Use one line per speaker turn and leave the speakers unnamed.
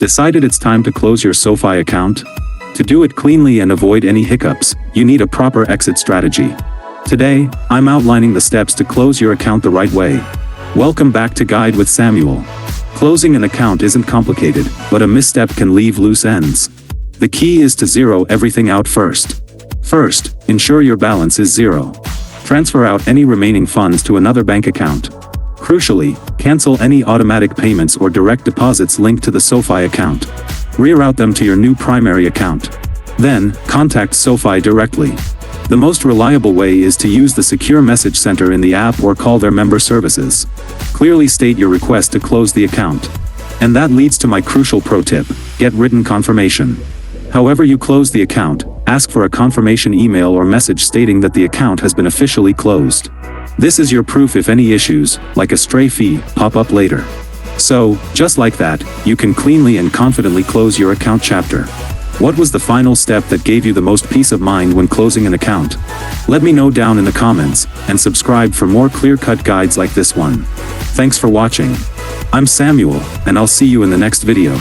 Decided it's time to close your SoFi account? To do it cleanly and avoid any hiccups, you need a proper exit strategy. Today, I'm outlining the steps to close your account the right way. Welcome back to Guide with Samuel. Closing an account isn't complicated, but a misstep can leave loose ends. The key is to zero everything out first. First, ensure your balance is zero. Transfer out any remaining funds to another bank account. Crucially, cancel any automatic payments or direct deposits linked to the SoFi account. Reroute them to your new primary account. Then, contact SoFi directly. The most reliable way is to use the secure message center in the app or call their member services. Clearly state your request to close the account. And that leads to my crucial pro tip: get written confirmation. However you close the account, ask for a confirmation email or message stating that the account has been officially closed. This is your proof if any issues, like a stray fee, pop up later. So, just like that, you can cleanly and confidently close your account chapter. What was the final step that gave you the most peace of mind when closing an account? Let me know down in the comments, and subscribe for more clear-cut guides like this one. Thanks for watching. I'm Samuel, and I'll see you in the next video.